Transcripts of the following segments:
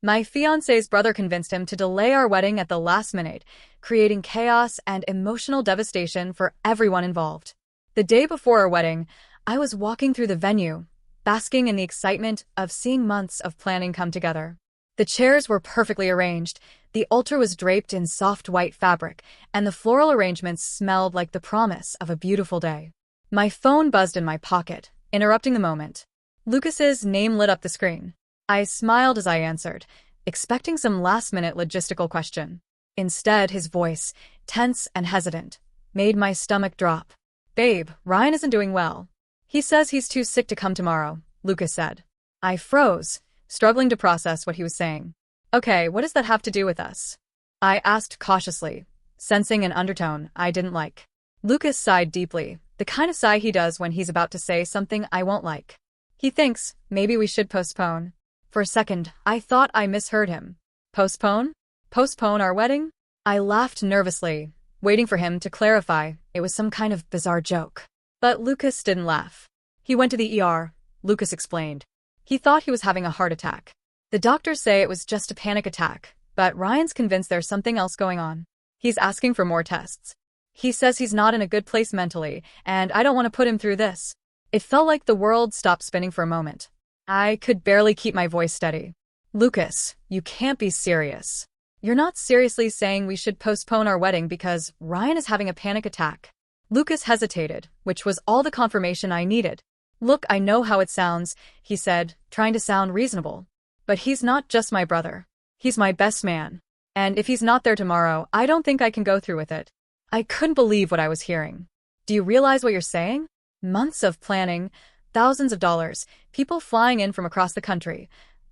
My fiancé's brother convinced him to delay our wedding at the last minute, creating chaos and emotional devastation for everyone involved. The day before our wedding, I was walking through the venue, basking in the excitement of seeing months of planning come together. The chairs were perfectly arranged, the altar was draped in soft white fabric, and the floral arrangements smelled like the promise of a beautiful day. My phone buzzed in my pocket, interrupting the moment. Lucas's name lit up the screen. I smiled as I answered, expecting some last-minute logistical question. Instead, his voice, tense and hesitant, made my stomach drop. "Babe, Ryan isn't doing well. He says he's too sick to come tomorrow," Lucas said. I froze, struggling to process what he was saying. "Okay, what does that have to do with us?" I asked cautiously, sensing an undertone I didn't like. Lucas sighed deeply, the kind of sigh he does when he's about to say something I won't like. He thinks maybe we should postpone. For a second, I thought I misheard him. Postpone? Postpone our wedding? I laughed nervously, waiting for him to clarify it was some kind of bizarre joke. But Lucas didn't laugh. "He went to the ER, Lucas explained. "He thought he was having a heart attack. The doctors say it was just a panic attack, but Ryan's convinced there's something else going on. He's asking for more tests. He says he's not in a good place mentally, and I don't want to put him through this." It felt like the world stopped spinning for a moment. I could barely keep my voice steady. "Lucas, you can't be serious. You're not seriously saying we should postpone our wedding because Ryan is having a panic attack?" Lucas hesitated, which was all the confirmation I needed. "Look, I know how it sounds," he said, trying to sound reasonable. "But he's not just my brother. He's my best man. And if he's not there tomorrow, I don't think I can go through with it." I couldn't believe what I was hearing. "Do you realize what you're saying? Months of planning, thousands of dollars, people flying in from across the country.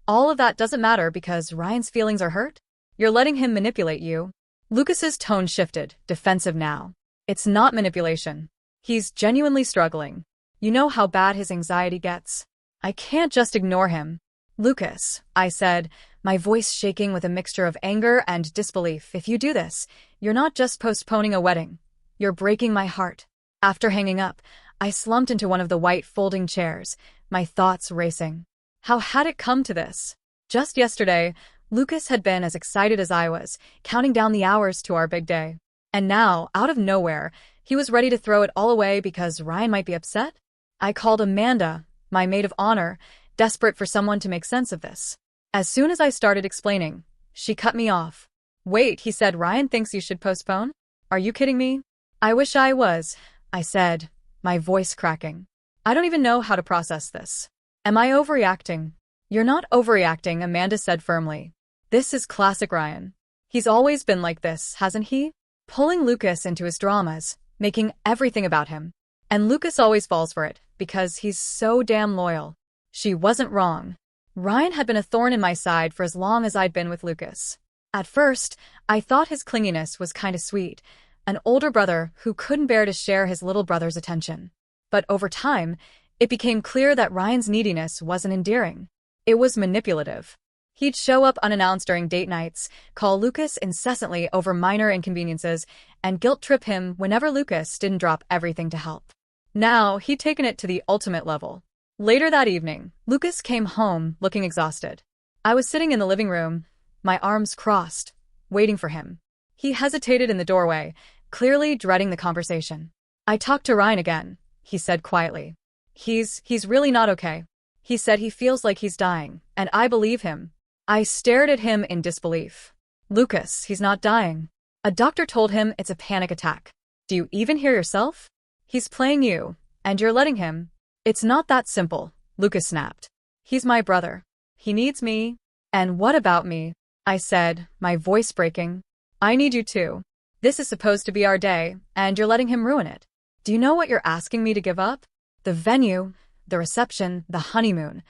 All of that doesn't matter because Ryan's feelings are hurt? You're letting him manipulate you." Lucas's tone shifted, defensive now. "It's not manipulation. He's genuinely struggling. You know how bad his anxiety gets. I can't just ignore him." "Lucas," I said, my voice shaking with a mixture of anger and disbelief, "if you do this, you're not just postponing a wedding. You're breaking my heart." After hanging up, I slumped into one of the white folding chairs, my thoughts racing. How had it come to this? Just yesterday, Lucas had been as excited as I was, counting down the hours to our big day. And now, out of nowhere, he was ready to throw it all away because Ryan might be upset? I called Amanda, my maid of honor, desperate for someone to make sense of this. As soon as I started explaining, she cut me off. "Wait," he said, "Ryan thinks you should postpone? Are you kidding me?" "I wish I was," I said, my voice cracking. "I don't even know how to process this. Am I overreacting?" "You're not overreacting," Amanda said firmly. "This is classic Ryan. He's always been like this, hasn't he? Pulling Lucas into his dramas, making everything about him. And Lucas always falls for it, because he's so damn loyal." She wasn't wrong. Ryan had been a thorn in my side for as long as I'd been with Lucas. At first, I thought his clinginess was kinda sweet, an older brother who couldn't bear to share his little brother's attention. But over time, it became clear that Ryan's neediness wasn't endearing. It was manipulative. He'd show up unannounced during date nights, call Lucas incessantly over minor inconveniences, and guilt-trip him whenever Lucas didn't drop everything to help. Now, he'd taken it to the ultimate level. Later that evening, Lucas came home looking exhausted. I was sitting in the living room, my arms crossed, waiting for him. He hesitated in the doorway, clearly dreading the conversation. "I talked to Ryan again," he said quietly. He's really not okay. He said he feels like he's dying, and I believe him." I stared at him in disbelief. "Lucas, he's not dying. A doctor told him it's a panic attack. Do you even hear yourself? He's playing you, and you're letting him." "It's not that simple," Lucas snapped. "He's my brother. He needs me." "And what about me?" I said, my voice breaking. "I need you too. This is supposed to be our day, and you're letting him ruin it. Do you know what you're asking me to give up? The venue, the reception, the honeymoon.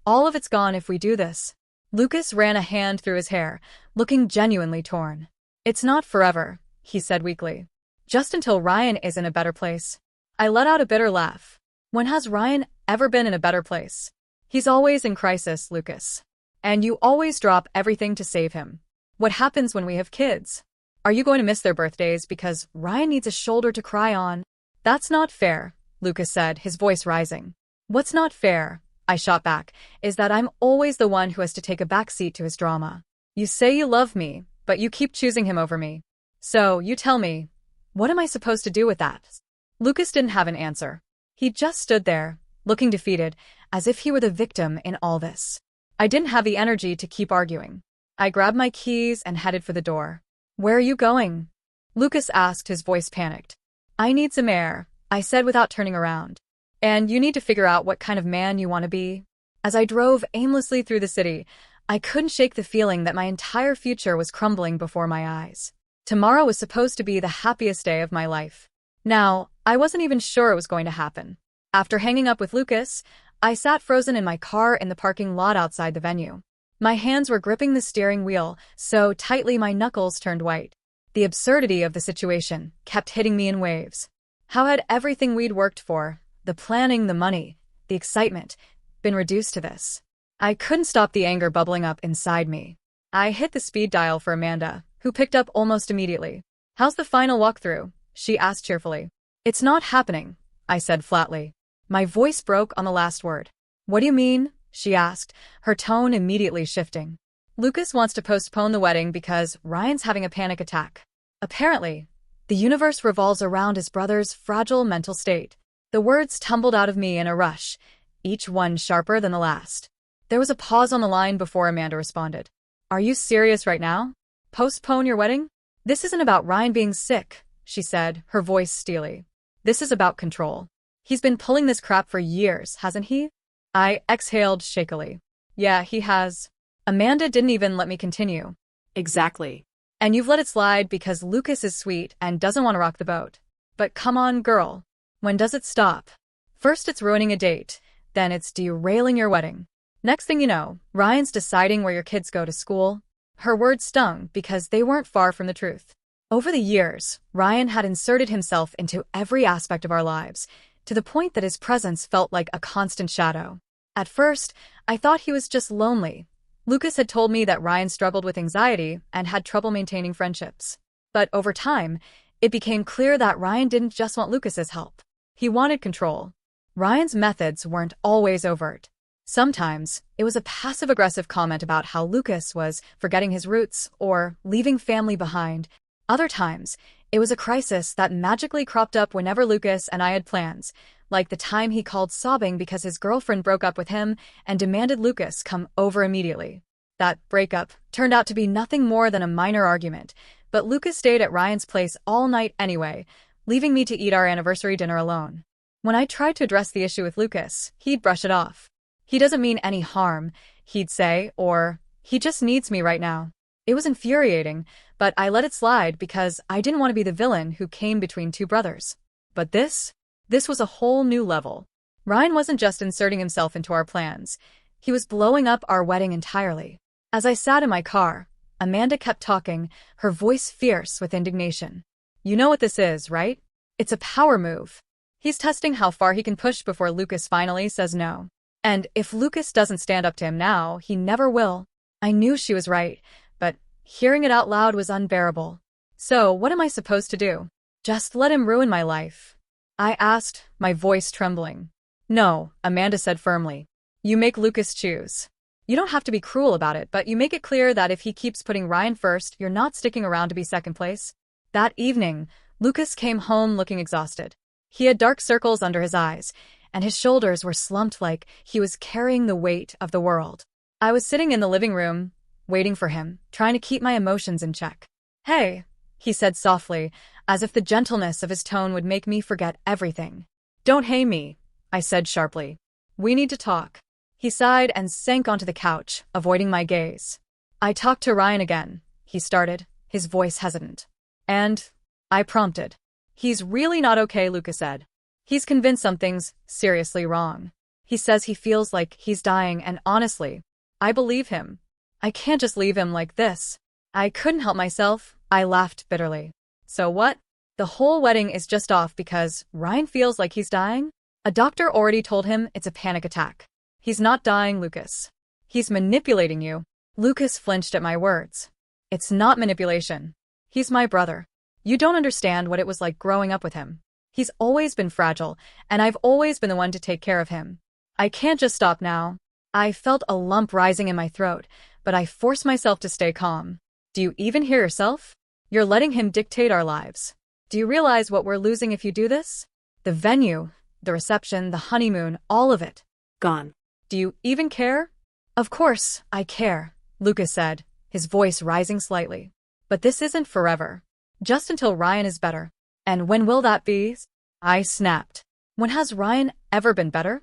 All of it's gone if we do this." Lucas ran a hand through his hair, looking genuinely torn. "It's not forever," he said weakly. "Just until Ryan is in a better place." I let out a bitter laugh. When has Ryan ever been in a better place? He's always in crisis, Lucas. And you always drop everything to save him. What happens when we have kids? Are you going to miss their birthdays because Ryan needs a shoulder to cry on? "That's not fair," Lucas said, his voice rising. "What's not fair?" I shot back, is that I'm always the one who has to take a back seat to his drama. You say you love me, but you keep choosing him over me. So, you tell me, what am I supposed to do with that? Lucas didn't have an answer. He just stood there, looking defeated, as if he were the victim in all this. I didn't have the energy to keep arguing. I grabbed my keys and headed for the door. Where are you going? Lucas asked, his voice panicked. I need some air, I said without turning around. And you need to figure out what kind of man you want to be. As I drove aimlessly through the city, I couldn't shake the feeling that my entire future was crumbling before my eyes. Tomorrow was supposed to be the happiest day of my life. Now, I wasn't even sure it was going to happen. After hanging up with Lucas, I sat frozen in my car in the parking lot outside the venue. My hands were gripping the steering wheel so tightly my knuckles turned white. The absurdity of the situation kept hitting me in waves. How had everything we'd worked for, the planning, the money, the excitement, been reduced to this? I couldn't stop the anger bubbling up inside me. I hit the speed dial for Amanda, who picked up almost immediately. How's the final walkthrough? She asked cheerfully. It's not happening, I said flatly. My voice broke on the last word. What do you mean? She asked, her tone immediately shifting. Lucas wants to postpone the wedding because Ryan's having a panic attack. Apparently, the universe revolves around his brother's fragile mental state. The words tumbled out of me in a rush, each one sharper than the last. There was a pause on the line before Amanda responded. Are you serious right now? Postpone your wedding? This isn't about Ryan being sick, she said, her voice steely. This is about control. He's been pulling this crap for years, hasn't he? I exhaled shakily. Yeah, he has. Amanda didn't even let me continue. Exactly. And you've let it slide because Lucas is sweet and doesn't want to rock the boat. But come on, girl. When does it stop? First it's ruining a date, then it's derailing your wedding. Next thing you know, Ryan's deciding where your kids go to school. Her words stung because they weren't far from the truth. Over the years, Ryan had inserted himself into every aspect of our lives, to the point that his presence felt like a constant shadow. At first, I thought he was just lonely. Lucas had told me that Ryan struggled with anxiety and had trouble maintaining friendships. But over time, it became clear that Ryan didn't just want Lucas's help. He wanted control. Ryan's methods weren't always overt. Sometimes, it was a passive-aggressive comment about how Lucas was forgetting his roots or leaving family behind. Other times, it was a crisis that magically cropped up whenever Lucas and I had plans, like the time he called sobbing because his girlfriend broke up with him and demanded Lucas come over immediately. That breakup turned out to be nothing more than a minor argument, but Lucas stayed at Ryan's place all night anyway, leaving me to eat our anniversary dinner alone. When I tried to address the issue with Lucas, he'd brush it off. He doesn't mean any harm, he'd say, or, he just needs me right now. It was infuriating, but I let it slide because I didn't want to be the villain who came between two brothers. But this was a whole new level. Ryan wasn't just inserting himself into our plans. He was blowing up our wedding entirely. As I sat in my car, Amanda kept talking, her voice fierce with indignation. You know what this is, right? It's a power move. He's testing how far he can push before Lucas finally says no. And if Lucas doesn't stand up to him now, he never will. I knew she was right, but hearing it out loud was unbearable. So, what am I supposed to do? Just let him ruin my life? I asked, my voice trembling. No, Amanda said firmly. You make Lucas choose. You don't have to be cruel about it, but you make it clear that if he keeps putting Ryan first, you're not sticking around to be second place. That evening, Lucas came home looking exhausted. He had dark circles under his eyes, and his shoulders were slumped like he was carrying the weight of the world. I was sitting in the living room, waiting for him, trying to keep my emotions in check. Hey, he said softly, as if the gentleness of his tone would make me forget everything. Don't hey me, I said sharply. We need to talk. He sighed and sank onto the couch, avoiding my gaze. I talked to Ryan again, he started, his voice hesitant. And I prompted. He's really not okay, Lucas said. He's convinced something's seriously wrong. He says he feels like he's dying, and honestly, I believe him. I can't just leave him like this. I couldn't help myself. I laughed bitterly. So what? The whole wedding is just off because Ryan feels like he's dying? A doctor already told him it's a panic attack. He's not dying, Lucas. He's manipulating you. Lucas flinched at my words. It's not manipulation. He's my brother. You don't understand what it was like growing up with him. He's always been fragile, and I've always been the one to take care of him. I can't just stop now. I felt a lump rising in my throat, but I forced myself to stay calm. Do you even hear yourself? You're letting him dictate our lives. Do you realize what we're losing if you do this? The venue, the reception, the honeymoon, all of it. Gone. Do you even care? Of course, I care, Lucas said, his voice rising slightly. But this isn't forever. Just until Ryan is better. And when will that be? I snapped. When has Ryan ever been better?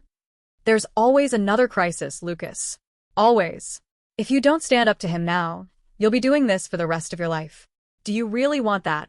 There's always another crisis, Lucas. Always. If you don't stand up to him now, you'll be doing this for the rest of your life. Do you really want that?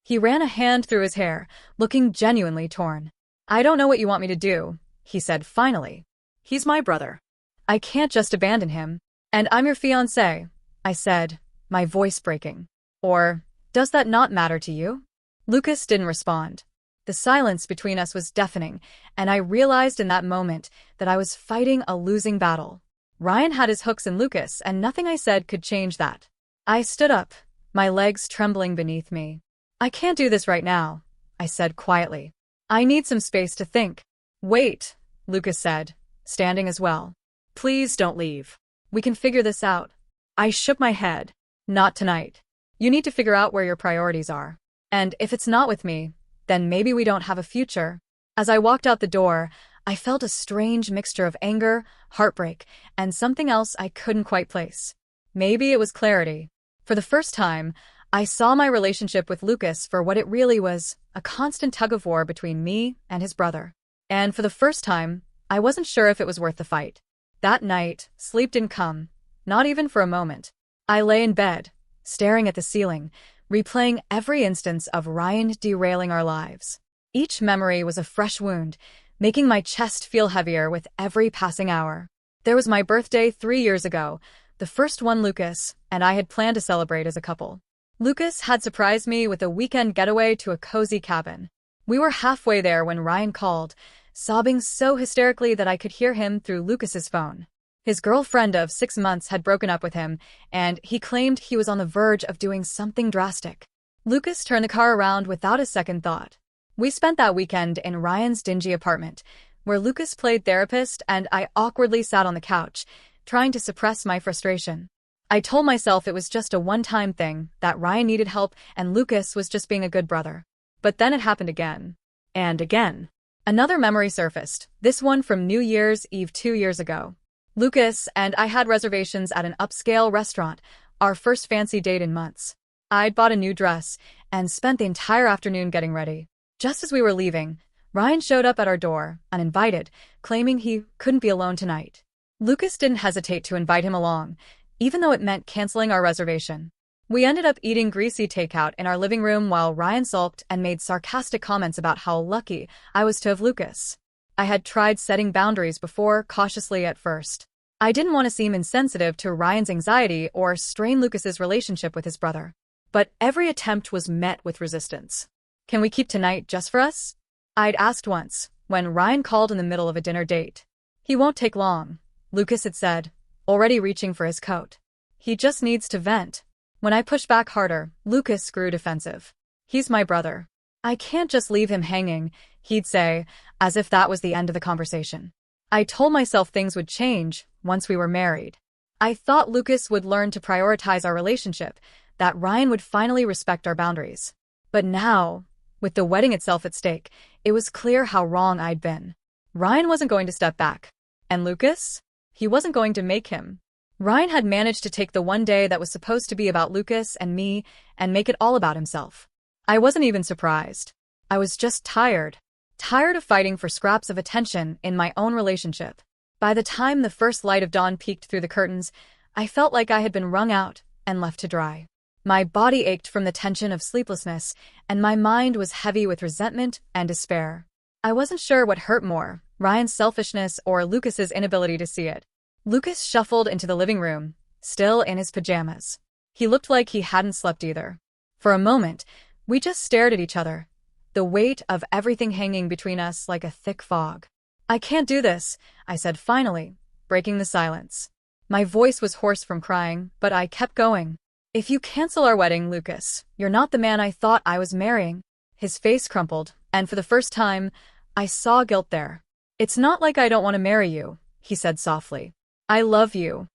He ran a hand through his hair, looking genuinely torn. I don't know what you want me to do, he said finally. He's my brother. I can't just abandon him. And I'm your fiancé, I said, my voice breaking. Or, does that not matter to you? Lucas didn't respond. The silence between us was deafening, and I realized in that moment that I was fighting a losing battle. Ryan had his hooks in Lucas, and nothing I said could change that. I stood up, my legs trembling beneath me. I can't do this right now, I said quietly. I need some space to think. Wait, Lucas said, standing as well. Please don't leave. We can figure this out. I shook my head. Not tonight. You need to figure out where your priorities are. And if it's not with me, then maybe we don't have a future. As I walked out the door, I felt a strange mixture of anger, heartbreak, and something else I couldn't quite place. Maybe it was clarity. For the first time, I saw my relationship with Lucas for what it really was, a constant tug-of-war between me and his brother. And for the first time, I wasn't sure if it was worth the fight. That night, sleep didn't come, not even for a moment. I lay in bed, staring at the ceiling, replaying every instance of Ryan derailing our lives. Each memory was a fresh wound, making my chest feel heavier with every passing hour. There was my birthday 3 years ago, the first one Lucas and I had planned to celebrate as a couple. Lucas had surprised me with a weekend getaway to a cozy cabin. We were halfway there when Ryan called, sobbing so hysterically that I could hear him through Lucas's phone. His girlfriend of 6 months had broken up with him, and he claimed he was on the verge of doing something drastic. Lucas turned the car around without a second thought. We spent that weekend in Ryan's dingy apartment, where Lucas played therapist and I awkwardly sat on the couch, trying to suppress my frustration. I told myself it was just a one-time thing, that Ryan needed help and Lucas was just being a good brother. But then it happened again. And again. Another memory surfaced, this one from New Year's Eve 2 years ago. Lucas and I had reservations at an upscale restaurant, our first fancy date in months. I'd bought a new dress and spent the entire afternoon getting ready. Just as we were leaving, Ryan showed up at our door, uninvited, claiming he couldn't be alone tonight. Lucas didn't hesitate to invite him along, even though it meant canceling our reservation. We ended up eating greasy takeout in our living room while Ryan sulked and made sarcastic comments about how lucky I was to have Lucas. I had tried setting boundaries before, cautiously at first. I didn't want to seem insensitive to Ryan's anxiety or strain Lucas's relationship with his brother. But every attempt was met with resistance. Can we keep tonight just for us? I'd asked once, when Ryan called in the middle of a dinner date. He won't take long, Lucas had said, already reaching for his coat. He just needs to vent. When I pushed back harder, Lucas grew defensive. He's my brother. I can't just leave him hanging, he'd say, as if that was the end of the conversation. I told myself things would change once we were married. I thought Lucas would learn to prioritize our relationship, that Ryan would finally respect our boundaries. But now, with the wedding itself at stake, it was clear how wrong I'd been. Ryan wasn't going to step back. And Lucas? He wasn't going to make him. Ryan had managed to take the one day that was supposed to be about Lucas and me and make it all about himself. I wasn't even surprised. I was just tired. Tired of fighting for scraps of attention in my own relationship. By the time the first light of dawn peeked through the curtains, I felt like I had been wrung out and left to dry. My body ached from the tension of sleeplessness, and my mind was heavy with resentment and despair. I wasn't sure what hurt more, Ryan's selfishness or Lucas's inability to see it. Lucas shuffled into the living room, still in his pajamas. He looked like he hadn't slept either. For a moment, we just stared at each other, the weight of everything hanging between us like a thick fog. I can't do this, I said finally, breaking the silence. My voice was hoarse from crying, but I kept going. If you cancel our wedding, Lucas, you're not the man I thought I was marrying. His face crumpled, and for the first time, I saw guilt there. It's not like I don't want to marry you, he said softly. I love you.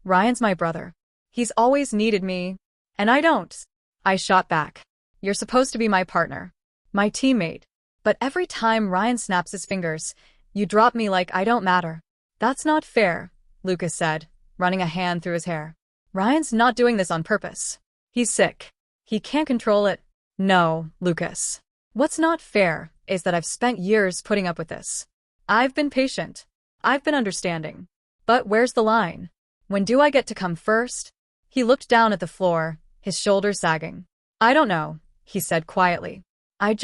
Ryan's my brother. He's always needed me. And I don't. I shot back. You're supposed to be my partner. My teammate. But every time Ryan snaps his fingers, you drop me like I don't matter. That's not fair, Lucas said, running a hand through his hair. Ryan's not doing this on purpose. He's sick. He can't control it. No, Lucas. What's not fair is that I've spent years putting up with this. I've been patient. I've been understanding. But where's the line? When do I get to come first? He looked down at the floor, his shoulders sagging. I don't know, he said quietly. I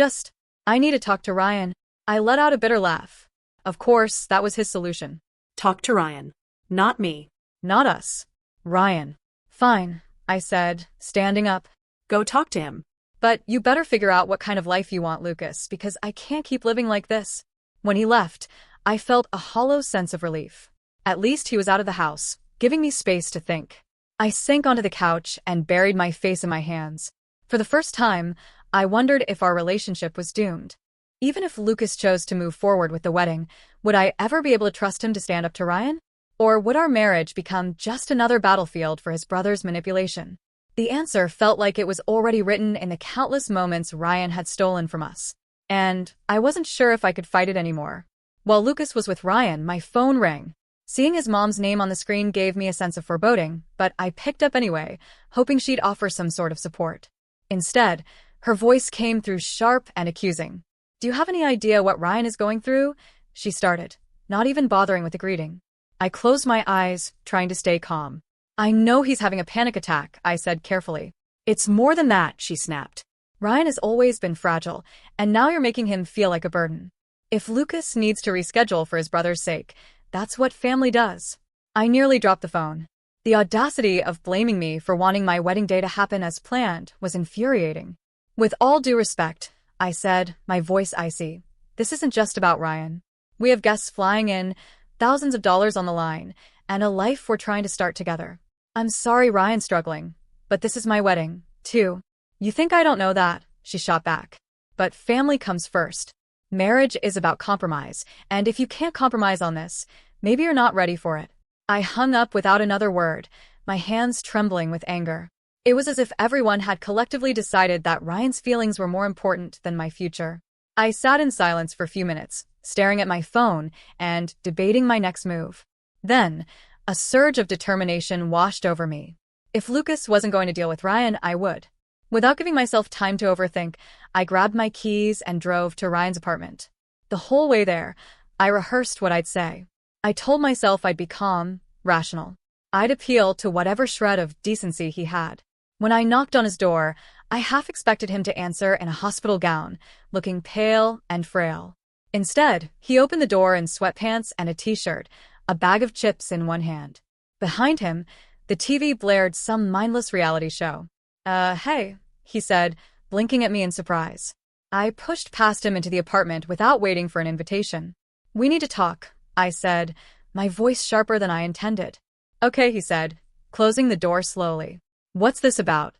need to talk to Ryan. I let out a bitter laugh. Of course, that was his solution. Talk to Ryan. Not me. Not us. Ryan. Fine, I said, standing up. Go talk to him. But you better figure out what kind of life you want, Lucas, because I can't keep living like this. When he left, I felt a hollow sense of relief. At least he was out of the house, giving me space to think. I sank onto the couch and buried my face in my hands. For the first time, I wondered if our relationship was doomed. Even if Lucas chose to move forward with the wedding, would I ever be able to trust him to stand up to Ryan? Or would our marriage become just another battlefield for his brother's manipulation? The answer felt like it was already written in the countless moments Ryan had stolen from us. And I wasn't sure if I could fight it anymore. While Lucas was with Ryan, my phone rang. Seeing his mom's name on the screen gave me a sense of foreboding, but I picked up anyway, hoping she'd offer some sort of support. Instead, her voice came through sharp and accusing. Do you have any idea what Ryan is going through? She started, not even bothering with the greeting. I closed my eyes, trying to stay calm. I know he's having a panic attack, I said carefully. It's more than that, she snapped. Ryan has always been fragile, and now you're making him feel like a burden. If Lucas needs to reschedule for his brother's sake, that's what family does. I nearly dropped the phone. The audacity of blaming me for wanting my wedding day to happen as planned was infuriating. With all due respect, I said, my voice icy, this isn't just about Ryan. We have guests flying in, thousands of dollars on the line, and a life we're trying to start together. I'm sorry Ryan's struggling, but this is my wedding, too. You think I don't know that? She shot back. But family comes first. Marriage is about compromise, and if you can't compromise on this, maybe you're not ready for it. I hung up without another word, my hands trembling with anger. It was as if everyone had collectively decided that Ryan's feelings were more important than my future. I sat in silence for a few minutes, staring at my phone and debating my next move. Then, a surge of determination washed over me. If Lucas wasn't going to deal with Ryan, I would. Without giving myself time to overthink, I grabbed my keys and drove to Ryan's apartment. The whole way there, I rehearsed what I'd say. I told myself I'd be calm, rational. I'd appeal to whatever shred of decency he had. When I knocked on his door, I half expected him to answer in a hospital gown, looking pale and frail. Instead, he opened the door in sweatpants and a t-shirt, a bag of chips in one hand. Behind him, the TV blared some mindless reality show. Hey, he said, blinking at me in surprise. I pushed past him into the apartment without waiting for an invitation. We need to talk, I said, my voice sharper than I intended. Okay, he said, closing the door slowly. What's this about?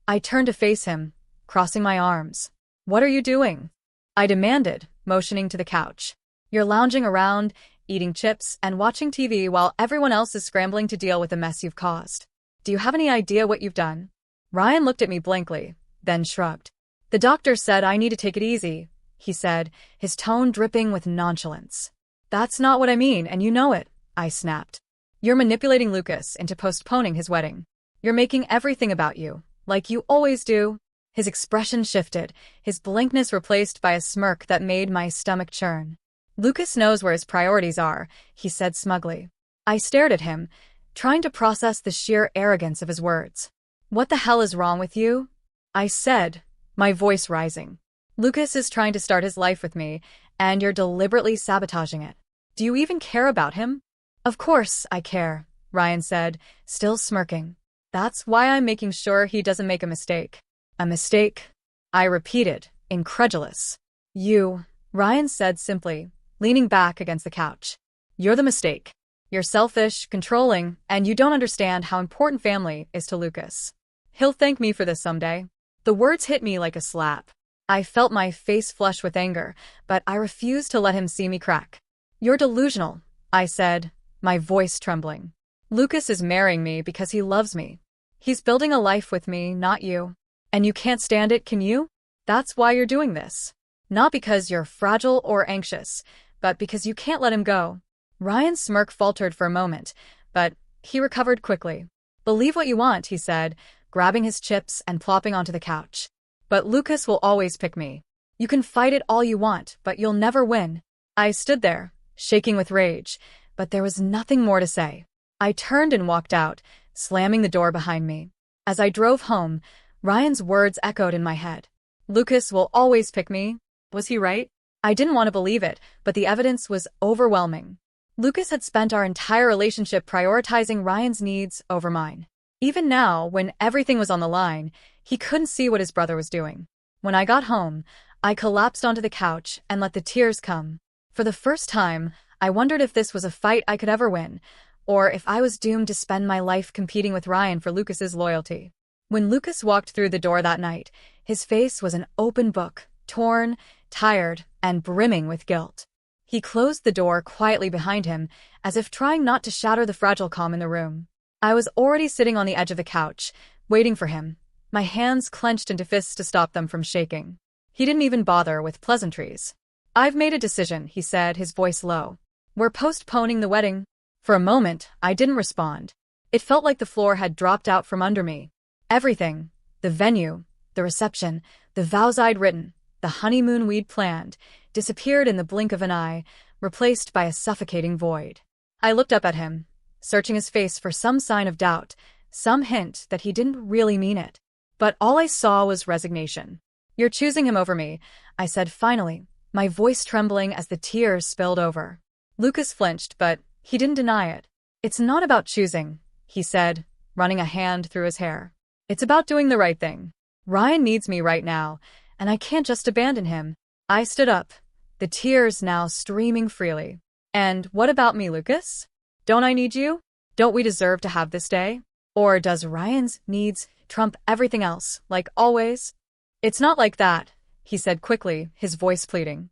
I turned to face him, crossing my arms. What are you doing? I demanded, motioning to the couch. You're lounging around, eating chips and watching TV while everyone else is scrambling to deal with the mess you've caused. Do you have any idea what you've done? Ryan looked at me blankly, then shrugged. The doctor said I need to take it easy, he said, his tone dripping with nonchalance. That's not what I mean, and you know it, I snapped. You're manipulating Lucas into postponing his wedding. You're making everything about you, like you always do. His expression shifted, his blankness replaced by a smirk that made my stomach churn. Lucas knows where his priorities are, he said smugly. I stared at him, trying to process the sheer arrogance of his words. What the hell is wrong with you? I said, my voice rising. Lucas is trying to start his life with me, and you're deliberately sabotaging it. Do you even care about him? Of course I care, Ryan said, still smirking. That's why I'm making sure he doesn't make a mistake. A mistake? I repeated, incredulous. You, Ryan said simply, leaning back against the couch. You're the mistake. You're selfish, controlling, and you don't understand how important family is to Lucas. He'll thank me for this someday. The words hit me like a slap. I felt my face flush with anger, but I refused to let him see me crack. "You're delusional," I said, my voice trembling. "Lucas is marrying me because he loves me. He's building a life with me, not you. And you can't stand it, can you? That's why you're doing this. Not because you're fragile or anxious, but because you can't let him go." Ryan's smirk faltered for a moment, but he recovered quickly. "Believe what you want," he said, grabbing his chips and plopping onto the couch. "But Lucas will always pick me. You can fight it all you want, but you'll never win." I stood there, shaking with rage, but there was nothing more to say. I turned and walked out, slamming the door behind me. As I drove home, Ryan's words echoed in my head. Lucas will always pick me. Was he right? I didn't want to believe it, but the evidence was overwhelming. Lucas had spent our entire relationship prioritizing Ryan's needs over mine. Even now, when everything was on the line, he couldn't see what his brother was doing. When I got home, I collapsed onto the couch and let the tears come. For the first time, I wondered if this was a fight I could ever win, or if I was doomed to spend my life competing with Ryan for Lucas's loyalty. When Lucas walked through the door that night, his face was an open book, torn, tired, and brimming with guilt. He closed the door quietly behind him, as if trying not to shatter the fragile calm in the room. I was already sitting on the edge of the couch, waiting for him, my hands clenched into fists to stop them from shaking. He didn't even bother with pleasantries. "I've made a decision," he said, his voice low. "We're postponing the wedding." For a moment, I didn't respond. It felt like the floor had dropped out from under me. Everything, the venue, the reception, the vows I'd written, the honeymoon we'd planned, disappeared in the blink of an eye, replaced by a suffocating void. I looked up at him, searching his face for some sign of doubt, some hint that he didn't really mean it. But all I saw was resignation. "You're choosing him over me," I said finally, my voice trembling as the tears spilled over. Lucas flinched, but he didn't deny it. "It's not about choosing," he said, running a hand through his hair. "It's about doing the right thing. Ryan needs me right now, and I can't just abandon him." I stood up, the tears now streaming freely. "And what about me, Lucas? Don't I need you? Don't we deserve to have this day? Or does Ryan's needs trump everything else, like always?" "It's not like that," he said quickly, his voice pleading.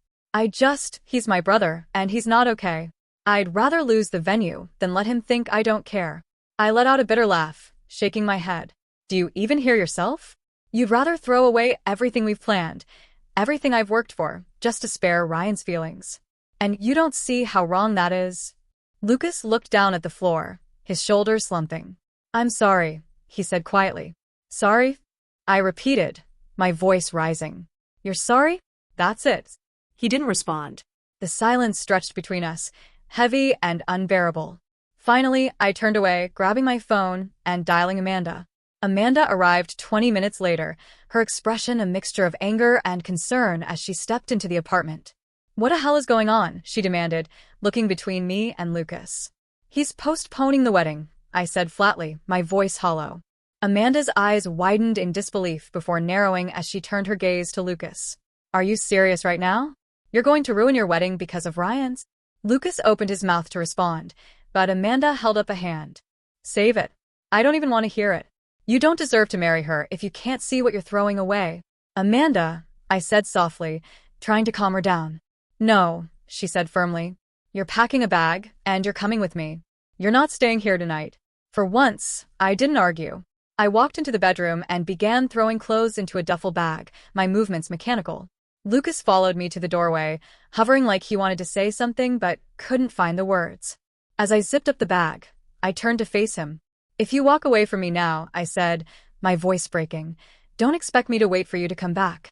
He's my brother, and he's not okay. I'd rather lose the venue than let him think I don't care." I let out a bitter laugh, shaking my head. "Do you even hear yourself? You'd rather throw away everything we've planned, everything I've worked for, just to spare Ryan's feelings. And you don't see how wrong that is?" Lucas looked down at the floor, his shoulders slumping. "I'm sorry," he said quietly. "Sorry?" I repeated, my voice rising. "You're sorry? That's it." He didn't respond. The silence stretched between us, heavy and unbearable. Finally, I turned away, grabbing my phone and dialing Amanda. Amanda arrived 20 minutes later, her expression a mixture of anger and concern as she stepped into the apartment. "What the hell is going on?" she demanded, looking between me and Lucas. "He's postponing the wedding," I said flatly, my voice hollow. Amanda's eyes widened in disbelief before narrowing as she turned her gaze to Lucas. "Are you serious right now? You're going to ruin your wedding because of Ryan's?" Lucas opened his mouth to respond, but Amanda held up a hand. "Save it. I don't even want to hear it. You don't deserve to marry her if you can't see what you're throwing away." "Amanda," I said softly, trying to calm her down. "No," she said firmly. "You're packing a bag, and you're coming with me. You're not staying here tonight." For once, I didn't argue. I walked into the bedroom and began throwing clothes into a duffel bag, my movements mechanical. Lucas followed me to the doorway, hovering like he wanted to say something but couldn't find the words. As I zipped up the bag, I turned to face him. "If you walk away from me now," I said, my voice breaking, "don't expect me to wait for you to come back."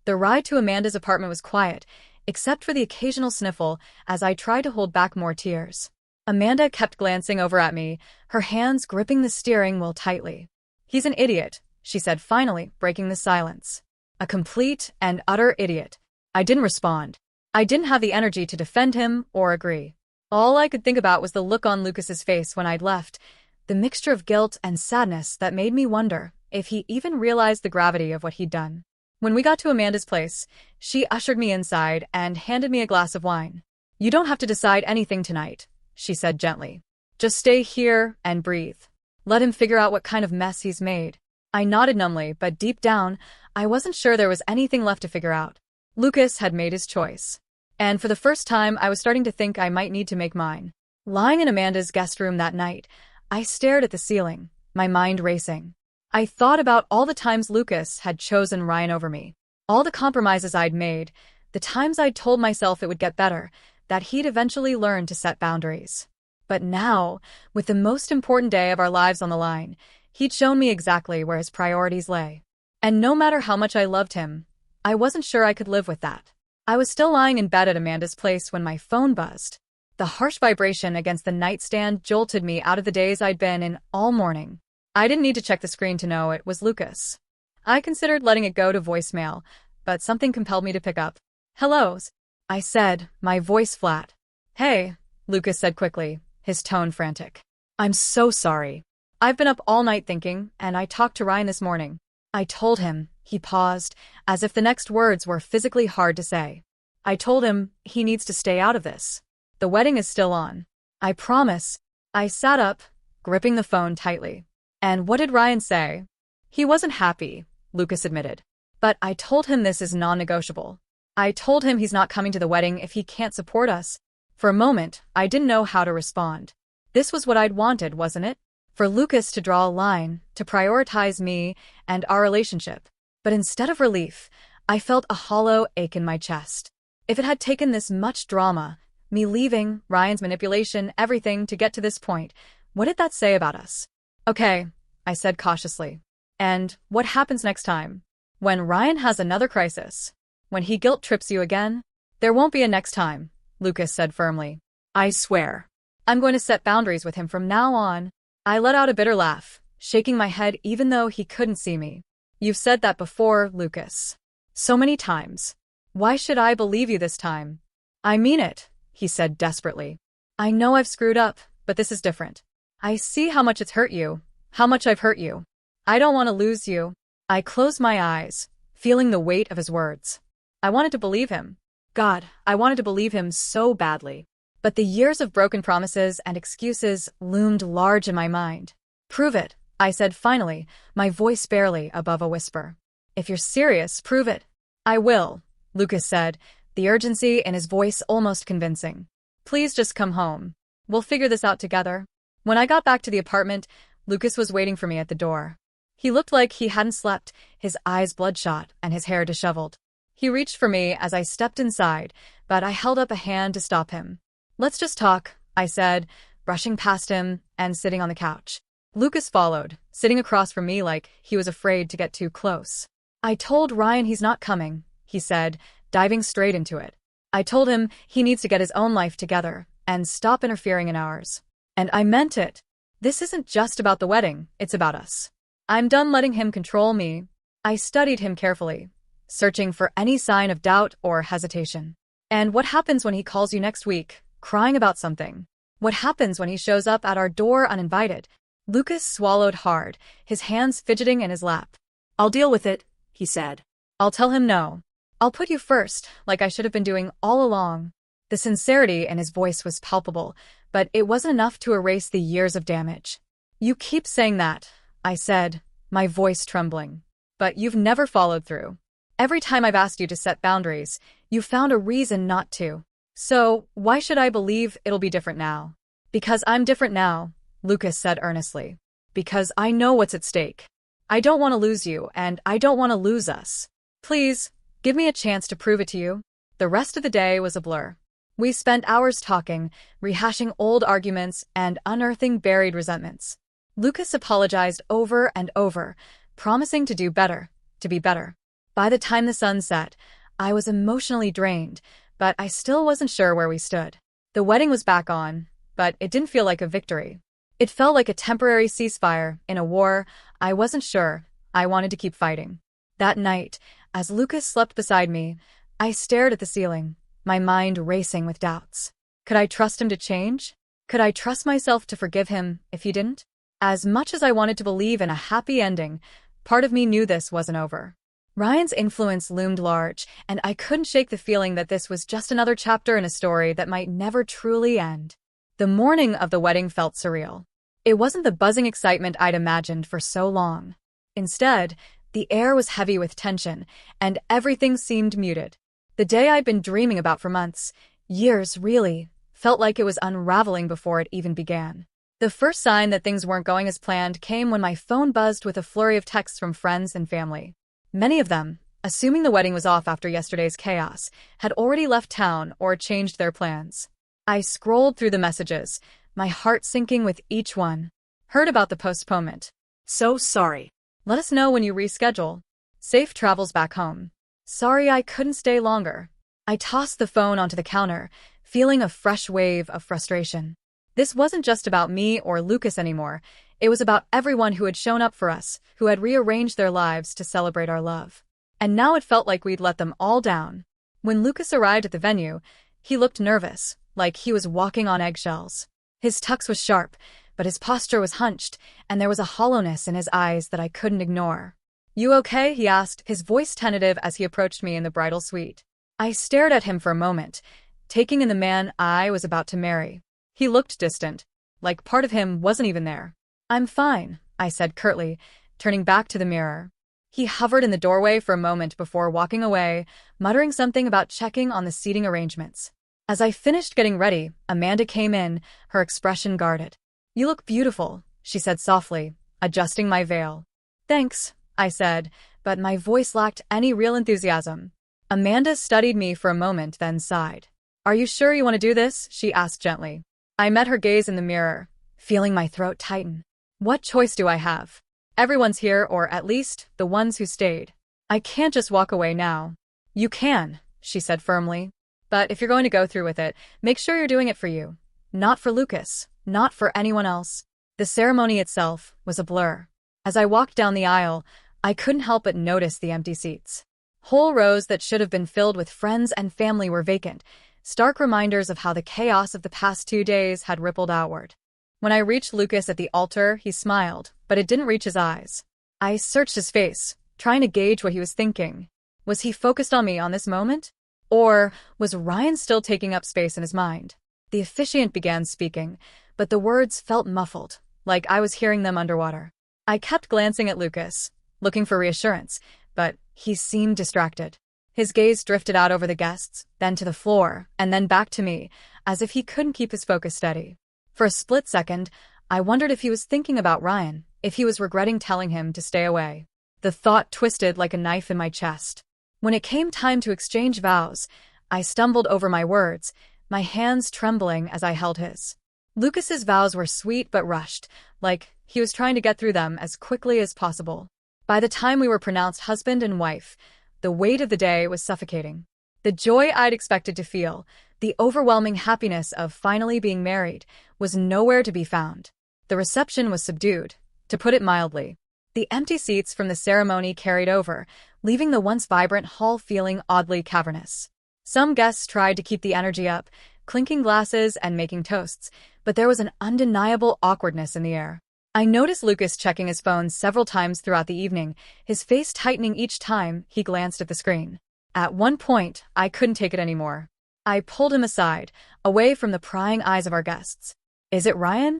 The ride to Amanda's apartment was quiet, except for the occasional sniffle as I tried to hold back more tears. Amanda kept glancing over at me, her hands gripping the steering wheel tightly. "He's an idiot," she said finally, breaking the silence. "A complete and utter idiot." I didn't respond. I didn't have the energy to defend him or agree. All I could think about was the look on Lucas's face when I'd left, the mixture of guilt and sadness that made me wonder if he even realized the gravity of what he'd done. When we got to Amanda's place, she ushered me inside and handed me a glass of wine. "You don't have to decide anything tonight," she said gently. "Just stay here and breathe. Let him figure out what kind of mess he's made." I nodded numbly, but deep down, I wasn't sure there was anything left to figure out. Lucas had made his choice. And for the first time, I was starting to think I might need to make mine. Lying in Amanda's guest room that night, I stared at the ceiling, my mind racing. I thought about all the times Lucas had chosen Ryan over me, all the compromises I'd made, the times I'd told myself it would get better, that he'd eventually learn to set boundaries. But now, with the most important day of our lives on the line, he'd shown me exactly where his priorities lay. And no matter how much I loved him, I wasn't sure I could live with that. I was still lying in bed at Amanda's place when my phone buzzed. The harsh vibration against the nightstand jolted me out of the daze I'd been in all morning. I didn't need to check the screen to know it was Lucas. I considered letting it go to voicemail, but something compelled me to pick up. "Hellos," I said, my voice flat. "Hey," Lucas said quickly, his tone frantic. "I'm so sorry. I've been up all night thinking, and I talked to Ryan this morning." I told him. He paused, as if the next words were physically hard to say. "I told him he needs to stay out of this. The wedding is still on. I promise." I sat up, gripping the phone tightly. "And what did Ryan say?" "He wasn't happy," Lucas admitted. "But I told him this is non-negotiable. I told him he's not coming to the wedding if he can't support us." For a moment, I didn't know how to respond. This was what I'd wanted, wasn't it? For Lucas to draw a line, to prioritize me and our relationship. But instead of relief, I felt a hollow ache in my chest. If it had taken this much drama, me leaving, Ryan's manipulation, everything to get to this point, what did that say about us? "Okay," I said cautiously. "And what happens next time? When Ryan has another crisis? When he guilt trips you again?" "There won't be a next time," Lucas said firmly. "I swear. I'm going to set boundaries with him from now on." I let out a bitter laugh, shaking my head even though he couldn't see me. "You've said that before, Lucas. So many times. Why should I believe you this time?" "I mean it," he said desperately. "I know I've screwed up, but this is different. I see how much it's hurt you, how much I've hurt you. I don't want to lose you." I closed my eyes, feeling the weight of his words. I wanted to believe him. God, I wanted to believe him so badly. But the years of broken promises and excuses loomed large in my mind. "Prove it," I said finally, my voice barely above a whisper. "If you're serious, prove it." "I will," Lucas said, the urgency in his voice almost convincing. "Please just come home. We'll figure this out together." When I got back to the apartment, Lucas was waiting for me at the door. He looked like he hadn't slept, his eyes bloodshot and his hair disheveled. He reached for me as I stepped inside, but I held up a hand to stop him. "Let's just talk," I said, brushing past him and sitting on the couch. Lucas followed, sitting across from me like he was afraid to get too close. "I told Ryan he's not coming," he said, diving straight into it. "I told him he needs to get his own life together and stop interfering in ours. And I meant it. This isn't just about the wedding, it's about us. I'm done letting him control me." I studied him carefully, searching for any sign of doubt or hesitation. "And what happens when he calls you next week, crying about something? What happens when he shows up at our door uninvited?" Lucas swallowed hard, his hands fidgeting in his lap. "I'll deal with it," he said. "I'll tell him no. I'll put you first, like I should have been doing all along." The sincerity in his voice was palpable, but it wasn't enough to erase the years of damage. "You keep saying that," I said, my voice trembling. "But you've never followed through. Every time I've asked you to set boundaries, you've found a reason not to. So, why should I believe it'll be different now?" "Because I'm different now," Lucas said earnestly. "Because I know what's at stake. I don't want to lose you, and I don't want to lose us. Please, give me a chance to prove it to you." The rest of the day was a blur. We spent hours talking, rehashing old arguments and unearthing buried resentments. Lucas apologized over and over, promising to do better, to be better. By the time the sun set, I was emotionally drained, but I still wasn't sure where we stood. The wedding was back on, but it didn't feel like a victory. It felt like a temporary ceasefire in a war I wasn't sure I wanted to keep fighting. That night, as Lucas slept beside me, I stared at the ceiling, my mind racing with doubts. Could I trust him to change? Could I trust myself to forgive him if he didn't? As much as I wanted to believe in a happy ending, part of me knew this wasn't over. Ryan's influence loomed large, and I couldn't shake the feeling that this was just another chapter in a story that might never truly end. The morning of the wedding felt surreal. It wasn't the buzzing excitement I'd imagined for so long. Instead, the air was heavy with tension, and everything seemed muted. The day I'd been dreaming about for months, years really, felt like it was unraveling before it even began. The first sign that things weren't going as planned came when my phone buzzed with a flurry of texts from friends and family. Many of them, assuming the wedding was off after yesterday's chaos, had already left town or changed their plans. I scrolled through the messages, my heart sinking with each one. Heard about the postponement. So sorry. Let us know when you reschedule. Safe travels back home. Sorry I couldn't stay longer. I tossed the phone onto the counter, feeling a fresh wave of frustration. This wasn't just about me or Lucas anymore. It was about everyone who had shown up for us, who had rearranged their lives to celebrate our love. And now it felt like we'd let them all down. When Lucas arrived at the venue, he looked nervous, like he was walking on eggshells. His tux was sharp, but his posture was hunched, and there was a hollowness in his eyes that I couldn't ignore. "You okay?" he asked, his voice tentative as he approached me in the bridal suite. I stared at him for a moment, taking in the man I was about to marry. He looked distant, like part of him wasn't even there. "I'm fine," I said curtly, turning back to the mirror. He hovered in the doorway for a moment before walking away, muttering something about checking on the seating arrangements. As I finished getting ready, Amanda came in, her expression guarded. "You look beautiful," she said softly, adjusting my veil. "Thanks," I said, but my voice lacked any real enthusiasm. Amanda studied me for a moment, then sighed. "Are you sure you want to do this?" she asked gently. I met her gaze in the mirror, feeling my throat tighten. What choice do I have? Everyone's here, or at least the ones who stayed. I can't just walk away now. "You can," she said firmly. "But if you're going to go through with it, make sure you're doing it for you. Not for Lucas, not for anyone else." The ceremony itself was a blur. As I walked down the aisle, I couldn't help but notice the empty seats. Whole rows that should have been filled with friends and family were vacant, stark reminders of how the chaos of the past 2 days had rippled outward. When I reached Lucas at the altar, he smiled, but it didn't reach his eyes. I searched his face, trying to gauge what he was thinking. Was he focused on me on this moment? Or was Ryan still taking up space in his mind? The officiant began speaking, but the words felt muffled, like I was hearing them underwater. I kept glancing at Lucas, looking for reassurance, but he seemed distracted. His gaze drifted out over the guests, then to the floor, and then back to me, as if he couldn't keep his focus steady. For a split second, I wondered if he was thinking about Ryan, if he was regretting telling him to stay away. The thought twisted like a knife in my chest. When it came time to exchange vows, I stumbled over my words, my hands trembling as I held his. Lucas's vows were sweet but rushed, like he was trying to get through them as quickly as possible. By the time we were pronounced husband and wife, the weight of the day was suffocating. The joy I'd expected to feel, the overwhelming happiness of finally being married, was nowhere to be found. The reception was subdued, to put it mildly. The empty seats from the ceremony carried over, leaving the once vibrant hall feeling oddly cavernous. Some guests tried to keep the energy up, clinking glasses and making toasts, but there was an undeniable awkwardness in the air. I noticed Lucas checking his phone several times throughout the evening, his face tightening each time he glanced at the screen. At one point, I couldn't take it anymore. I pulled him aside, away from the prying eyes of our guests. "Is it Ryan?"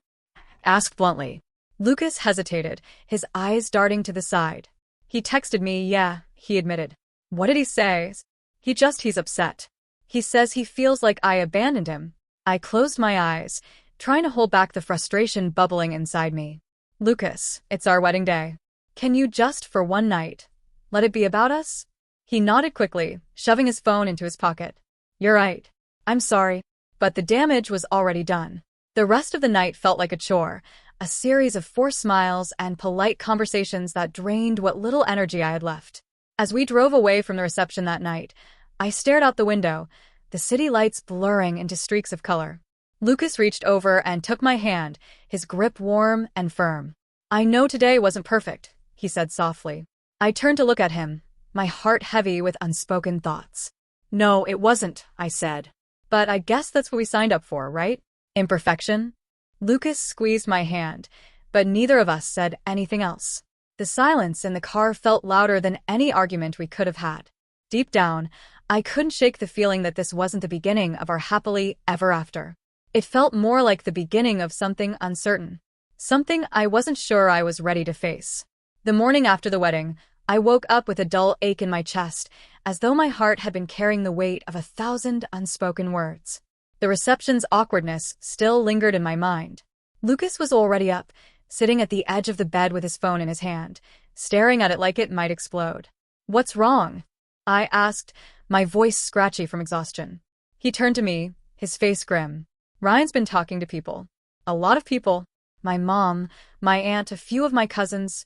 asked bluntly. Lucas hesitated, his eyes darting to the side. "He texted me, yeah," he admitted. "What did he say?" He's upset. He says he feels like I abandoned him." I closed my eyes, trying to hold back the frustration bubbling inside me. "Lucas, it's our wedding day. Can you just, for one night, let it be about us?" He nodded quickly, shoving his phone into his pocket. "You're right. I'm sorry." But the damage was already done. The rest of the night felt like a chore, a series of forced smiles and polite conversations that drained what little energy I had left. As we drove away from the reception that night, I stared out the window, the city lights blurring into streaks of color. Lucas reached over and took my hand, his grip warm and firm. "I know today wasn't perfect," he said softly. I turned to look at him, my heart heavy with unspoken thoughts. "No, it wasn't," I said. "But I guess that's what we signed up for, right? Imperfection?" Lucas squeezed my hand, but neither of us said anything else. The silence in the car felt louder than any argument we could have had. Deep down, I couldn't shake the feeling that this wasn't the beginning of our happily ever after. It felt more like the beginning of something uncertain, something I wasn't sure I was ready to face. The morning after the wedding, I woke up with a dull ache in my chest, as though my heart had been carrying the weight of 1,000 unspoken words. The reception's awkwardness still lingered in my mind. Lucas was already up, sitting at the edge of the bed with his phone in his hand, staring at it like it might explode. "What's wrong?" I asked, my voice scratchy from exhaustion. He turned to me, his face grim. "Ryan's been talking to people. A lot of people. My mom, my aunt, a few of my cousins."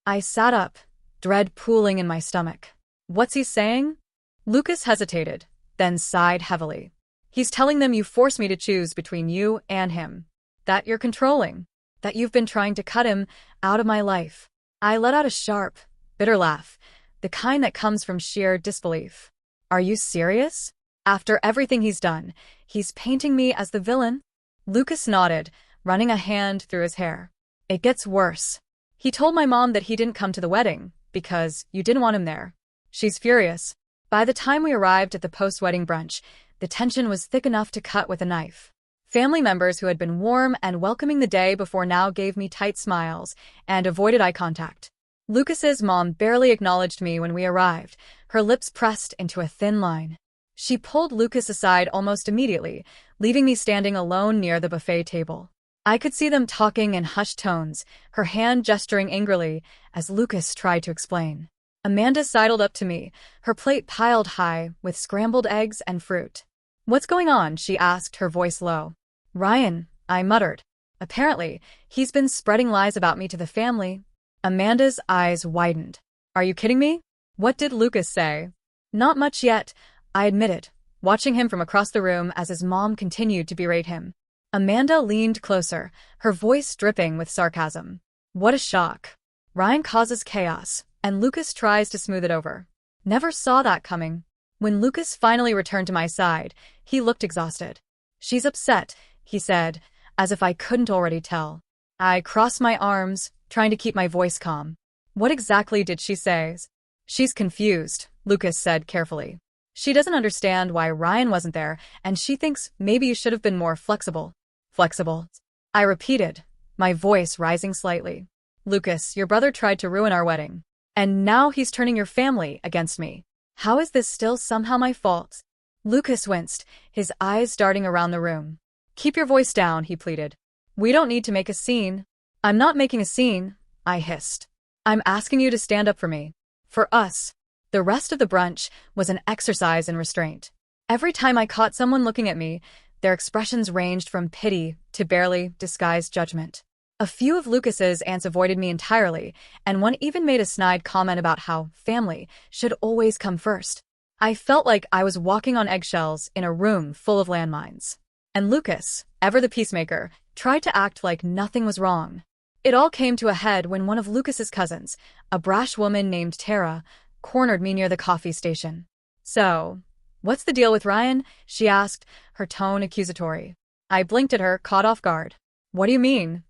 I sat up, dread pooling in my stomach. "What's he saying?" Lucas hesitated, then sighed heavily. "He's telling them you forced me to choose between you and him. That you're controlling. That you've been trying to cut him out of my life." I let out a sharp, bitter laugh, the kind that comes from sheer disbelief. "Are you serious? After everything he's done, he's painting me as the villain?" Lucas nodded, running a hand through his hair. "It gets worse. He told my mom that he didn't come to the wedding because you didn't want him there. She's furious." By the time we arrived at the post-wedding brunch, the tension was thick enough to cut with a knife. Family members who had been warm and welcoming the day before now gave me tight smiles and avoided eye contact. Lucas's mom barely acknowledged me when we arrived, her lips pressed into a thin line. She pulled Lucas aside almost immediately, leaving me standing alone near the buffet table. I could see them talking in hushed tones, her hand gesturing angrily as Lucas tried to explain. Amanda sidled up to me, her plate piled high with scrambled eggs and fruit. "What's going on?" she asked, her voice low. "Ryan," I muttered. "Apparently, he's been spreading lies about me to the family." Amanda's eyes widened. "Are you kidding me? What did Lucas say?" "Not much yet," I admitted, watching him from across the room as his mom continued to berate him. Amanda leaned closer, her voice dripping with sarcasm. "What a shock. Ryan causes chaos, and Lucas tries to smooth it over. Never saw that coming." When Lucas finally returned to my side, he looked exhausted. "She's upset," he said, as if I couldn't already tell. I crossed my arms, trying to keep my voice calm. "What exactly did she say?" "She's confused," Lucas said carefully. "She doesn't understand why Ryan wasn't there, and she thinks maybe you should have been more flexible." "Flexible?" I repeated, my voice rising slightly. "Lucas, your brother tried to ruin our wedding. And now he's turning your family against me. How is this still somehow my fault?" Lucas winced, his eyes darting around the room. "Keep your voice down," he pleaded. "We don't need to make a scene." "I'm not making a scene," I hissed. "I'm asking you to stand up for me. For us." The rest of the brunch was an exercise in restraint. Every time I caught someone looking at me, their expressions ranged from pity to barely disguised judgment. A few of Lucas's aunts avoided me entirely, and one even made a snide comment about how family should always come first. I felt like I was walking on eggshells in a room full of landmines. And Lucas, ever the peacemaker, tried to act like nothing was wrong. It all came to a head when one of Lucas's cousins, a brash woman named Tara, cornered me near the coffee station. "So, what's the deal with Ryan?" she asked, her tone accusatory. I blinked at her, caught off guard. "What do you mean?"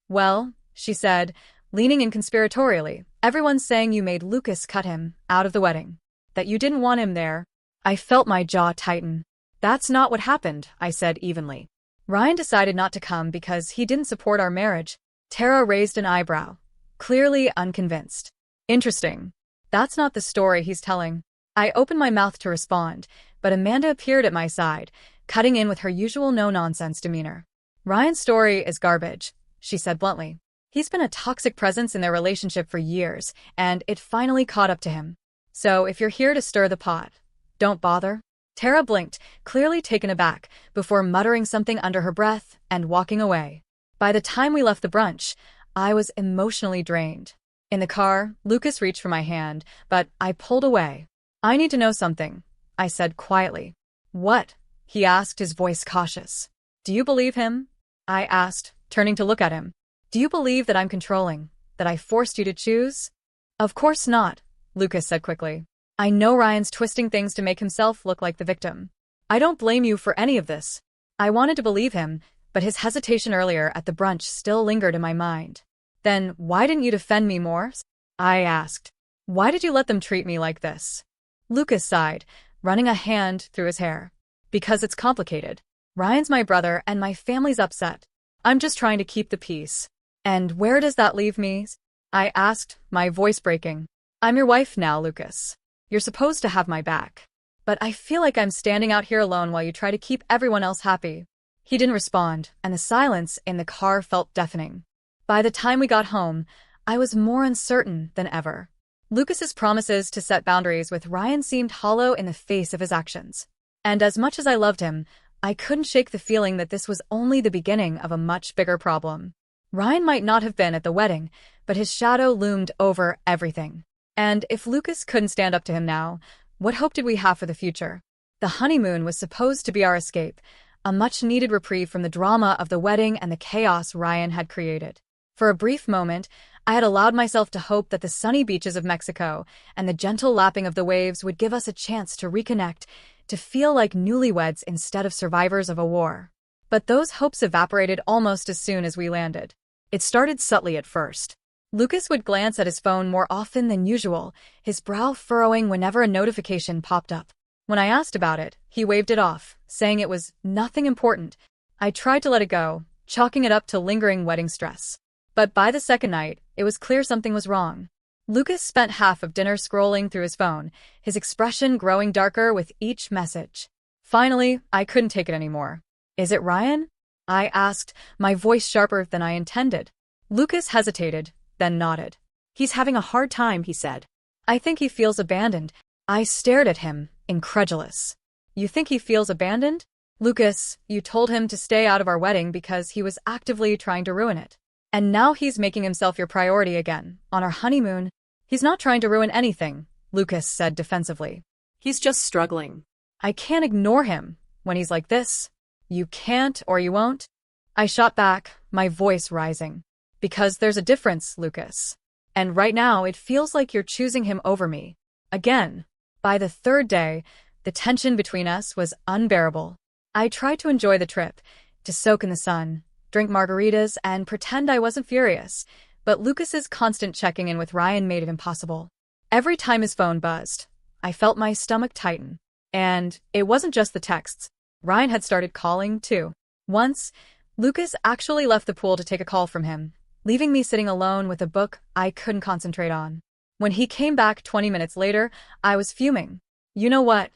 "Well," she said, leaning in conspiratorially, "everyone's saying you made Lucas cut him out of the wedding. That you didn't want him there." I felt my jaw tighten. "That's not what happened," I said evenly. "Ryan decided not to come because he didn't support our marriage." Tara raised an eyebrow, clearly unconvinced. "Interesting. That's not the story he's telling." I opened my mouth to respond, but Amanda appeared at my side, cutting in with her usual no-nonsense demeanor. "Ryan's story is garbage," she said bluntly. "He's been a toxic presence in their relationship for years, and it finally caught up to him. So if you're here to stir the pot, don't bother." Tara blinked, clearly taken aback, before muttering something under her breath and walking away. By the time we left the brunch, I was emotionally drained. In the car, Lucas reached for my hand, but I pulled away. "I need to know something," I said quietly. "What?" he asked, his voice cautious. "Do you believe him?" I asked, turning to look at him. "Do you believe that I'm controlling, that I forced you to choose?" "Of course not," Lucas said quickly. "I know Ryan's twisting things to make himself look like the victim. I don't blame you for any of this." I wanted to believe him, but his hesitation earlier at the brunch still lingered in my mind. "Then why didn't you defend me more?" I asked. "Why did you let them treat me like this?" Lucas sighed, running a hand through his hair. "Because it's complicated. Ryan's my brother and my family's upset. I'm just trying to keep the peace." "And where does that leave me?" I asked, my voice breaking. I'm your wife now, Lucas. You're supposed to have my back. But I feel like I'm standing out here alone while you try to keep everyone else happy. He didn't respond, and the silence in the car felt deafening. By the time we got home, I was more uncertain than ever. Lucas's promises to set boundaries with Ryan seemed hollow in the face of his actions. And as much as I loved him, I couldn't shake the feeling that this was only the beginning of a much bigger problem. Ryan might not have been at the wedding, but his shadow loomed over everything. And if Lucas couldn't stand up to him now, what hope did we have for the future? The honeymoon was supposed to be our escape, a much-needed reprieve from the drama of the wedding and the chaos Ryan had created. For a brief moment, I had allowed myself to hope that the sunny beaches of Mexico and the gentle lapping of the waves would give us a chance to reconnect, to feel like newlyweds instead of survivors of a war. But those hopes evaporated almost as soon as we landed. It started subtly at first. Lucas would glance at his phone more often than usual, his brow furrowing whenever a notification popped up. When I asked about it, he waved it off, saying it was nothing important. I tried to let it go, chalking it up to lingering wedding stress. But by the second night, it was clear something was wrong. Lucas spent half of dinner scrolling through his phone, his expression growing darker with each message. Finally, I couldn't take it anymore. Is it Ryan? I asked, my voice sharper than I intended. Lucas hesitated, then nodded. He's having a hard time, he said. I think he feels abandoned. I stared at him, incredulous. You think he feels abandoned? Lucas, you told him to stay out of our wedding because he was actively trying to ruin it. And now he's making himself your priority again, on our honeymoon. He's not trying to ruin anything, Lucas said defensively. He's just struggling. I can't ignore him when he's like this. You can't or you won't? I shot back, my voice rising. Because there's a difference, Lucas. And right now it feels like you're choosing him over me. Again. By the third day, the tension between us was unbearable. I tried to enjoy the trip, to soak in the sun, drink margaritas, and pretend I wasn't furious. But Lucas's constant checking in with Ryan made it impossible. Every time his phone buzzed, I felt my stomach tighten. And it wasn't just the texts. Ryan had started calling, too. Once, Lucas actually left the pool to take a call from him, leaving me sitting alone with a book I couldn't concentrate on. When he came back 20 minutes later, I was fuming. You know what?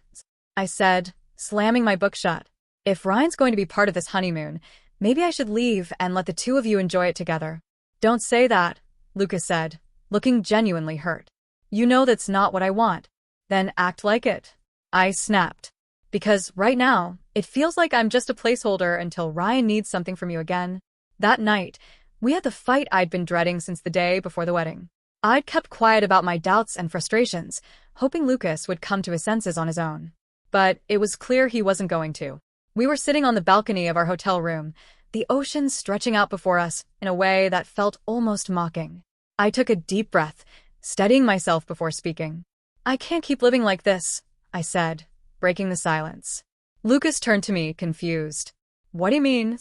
I said, slamming my book shut. If Ryan's going to be part of this honeymoon, maybe I should leave and let the two of you enjoy it together. Don't say that, Lucas said, looking genuinely hurt. You know that's not what I want. Then act like it. I snapped. Because right now, it feels like I'm just a placeholder until Ryan needs something from you again. That night, we had the fight I'd been dreading since the day before the wedding. I'd kept quiet about my doubts and frustrations, hoping Lucas would come to his senses on his own. But it was clear he wasn't going to. We were sitting on the balcony of our hotel room, the ocean stretching out before us in a way that felt almost mocking. I took a deep breath, steadying myself before speaking. I can't keep living like this, I said, breaking the silence. Lucas turned to me, confused. What do you mean?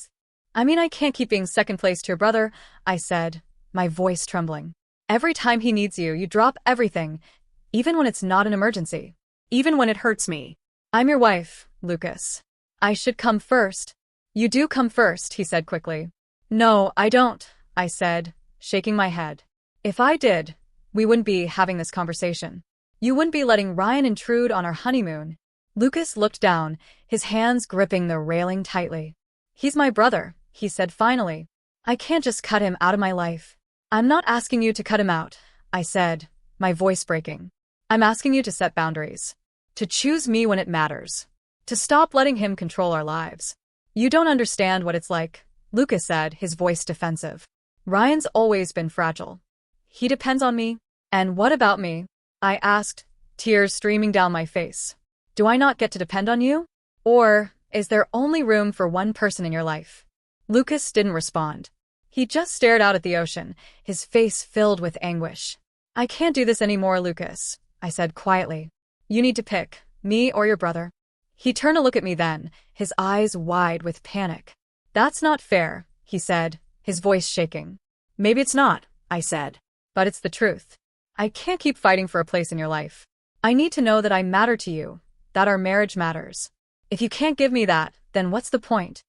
I mean I can't keep being second place to your brother, I said, my voice trembling. Every time he needs you, you drop everything, even when it's not an emergency. Even when it hurts me. I'm your wife, Lucas. I should come first. You do come first, he said quickly. No, I don't, I said, shaking my head. If I did, we wouldn't be having this conversation. You wouldn't be letting Ryan intrude on our honeymoon. Lucas looked down, his hands gripping the railing tightly. He's my brother, he said finally. I can't just cut him out of my life. I'm not asking you to cut him out, I said, my voice breaking. I'm asking you to set boundaries. To choose me when it matters. To stop letting him control our lives. You don't understand what it's like, Lucas said, his voice defensive. Ryan's always been fragile. He depends on me. And what about me? I asked, tears streaming down my face. Do I not get to depend on you? Or is there only room for one person in your life? Lucas didn't respond. He just stared out at the ocean, his face filled with anguish. I can't do this anymore, Lucas, I said quietly. You need to pick, me or your brother. He turned to look at me then, his eyes wide with panic. That's not fair, he said, his voice shaking. Maybe it's not, I said. But it's the truth. I can't keep fighting for a place in your life. I need to know that I matter to you, that our marriage matters. If you can't give me that, then what's the point?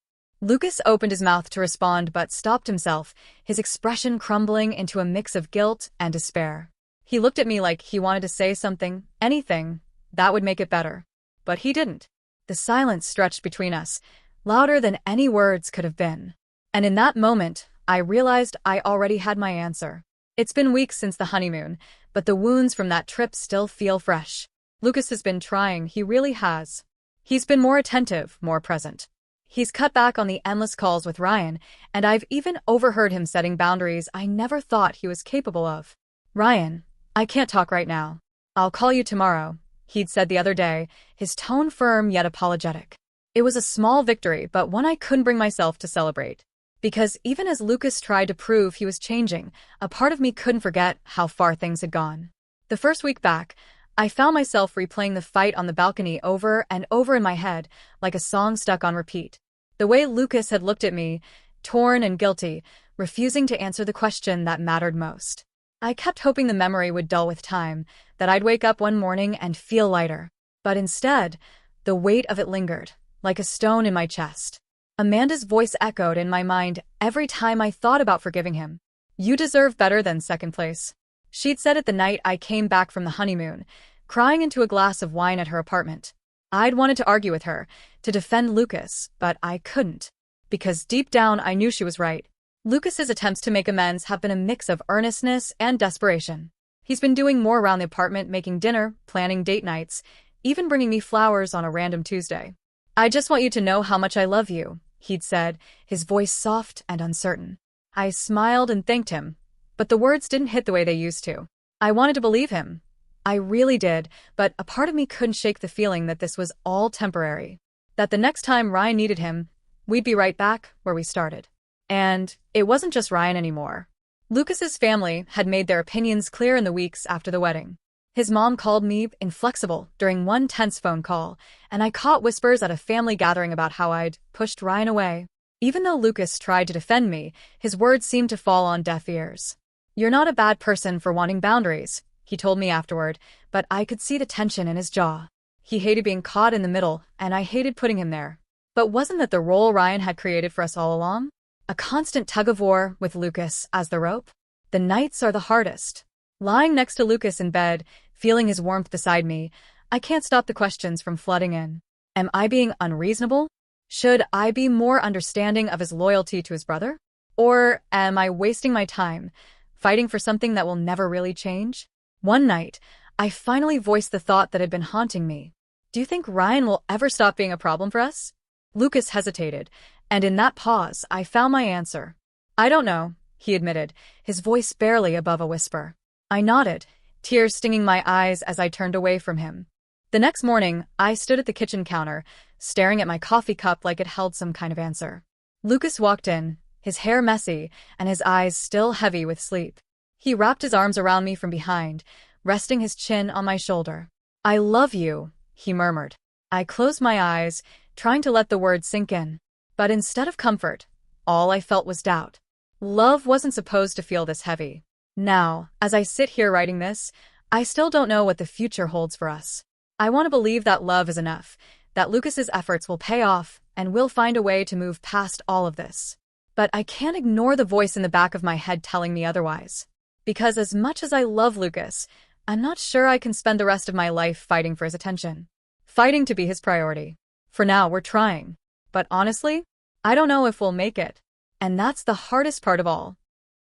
Lucas opened his mouth to respond but stopped himself, his expression crumbling into a mix of guilt and despair. He looked at me like he wanted to say something, anything, that would make it better. But he didn't. The silence stretched between us, louder than any words could have been. And in that moment, I realized I already had my answer. It's been weeks since the honeymoon, but the wounds from that trip still feel fresh. Lucas has been trying, he really has. He's been more attentive, more present. He's cut back on the endless calls with Ryan, and I've even overheard him setting boundaries I never thought he was capable of. "Ryan, I can't talk right now. I'll call you tomorrow," he'd said the other day, his tone firm yet apologetic. It was a small victory, but one I couldn't bring myself to celebrate. Because even as Lucas tried to prove he was changing, a part of me couldn't forget how far things had gone. The first week back, I found myself replaying the fight on the balcony over and over in my head, like a song stuck on repeat. The way Lucas had looked at me, torn and guilty, refusing to answer the question that mattered most. I kept hoping the memory would dull with time, that I'd wake up one morning and feel lighter. But instead, the weight of it lingered, like a stone in my chest. Amanda's voice echoed in my mind every time I thought about forgiving him. "You deserve better than second place," she'd said it the night I came back from the honeymoon, crying into a glass of wine at her apartment. I'd wanted to argue with her, to defend Lucas, but I couldn't. Because deep down I knew she was right. Lucas's attempts to make amends have been a mix of earnestness and desperation. He's been doing more around the apartment, making dinner, planning date nights, even bringing me flowers on a random Tuesday. "I just want you to know how much I love you," he'd said, his voice soft and uncertain. I smiled and thanked him, but the words didn't hit the way they used to. I wanted to believe him. I really did, but a part of me couldn't shake the feeling that this was all temporary. That the next time Ryan needed him, we'd be right back where we started. And it wasn't just Ryan anymore. Lucas's family had made their opinions clear in the weeks after the wedding. His mom called me inflexible during one tense phone call, and I caught whispers at a family gathering about how I'd pushed Ryan away. Even though Lucas tried to defend me, his words seemed to fall on deaf ears. "You're not a bad person for wanting boundaries," he told me afterward, but I could see the tension in his jaw. He hated being caught in the middle, and I hated putting him there. But wasn't that the role Ryan had created for us all along? A constant tug-of-war with Lucas as the rope? The nights are the hardest. Lying next to Lucas in bed, feeling his warmth beside me, I can't stop the questions from flooding in. Am I being unreasonable? Should I be more understanding of his loyalty to his brother? Or am I wasting my time, fighting for something that will never really change? One night, I finally voiced the thought that had been haunting me. "Do you think Ryan will ever stop being a problem for us?" Lucas hesitated, and in that pause, I found my answer. "I don't know," he admitted, his voice barely above a whisper. I nodded, tears stinging my eyes as I turned away from him. The next morning, I stood at the kitchen counter, staring at my coffee cup like it held some kind of answer. Lucas walked in, his hair messy and his eyes still heavy with sleep. He wrapped his arms around me from behind, resting his chin on my shoulder. "I love you," he murmured. I closed my eyes, trying to let the words sink in. But instead of comfort, all I felt was doubt. Love wasn't supposed to feel this heavy. Now, as I sit here writing this, I still don't know what the future holds for us. I want to believe that love is enough, that Lucas's efforts will pay off, and we'll find a way to move past all of this. But I can't ignore the voice in the back of my head telling me otherwise. Because as much as I love Lucas, I'm not sure I can spend the rest of my life fighting for his attention. Fighting to be his priority. For now, we're trying. But honestly, I don't know if we'll make it. And that's the hardest part of all.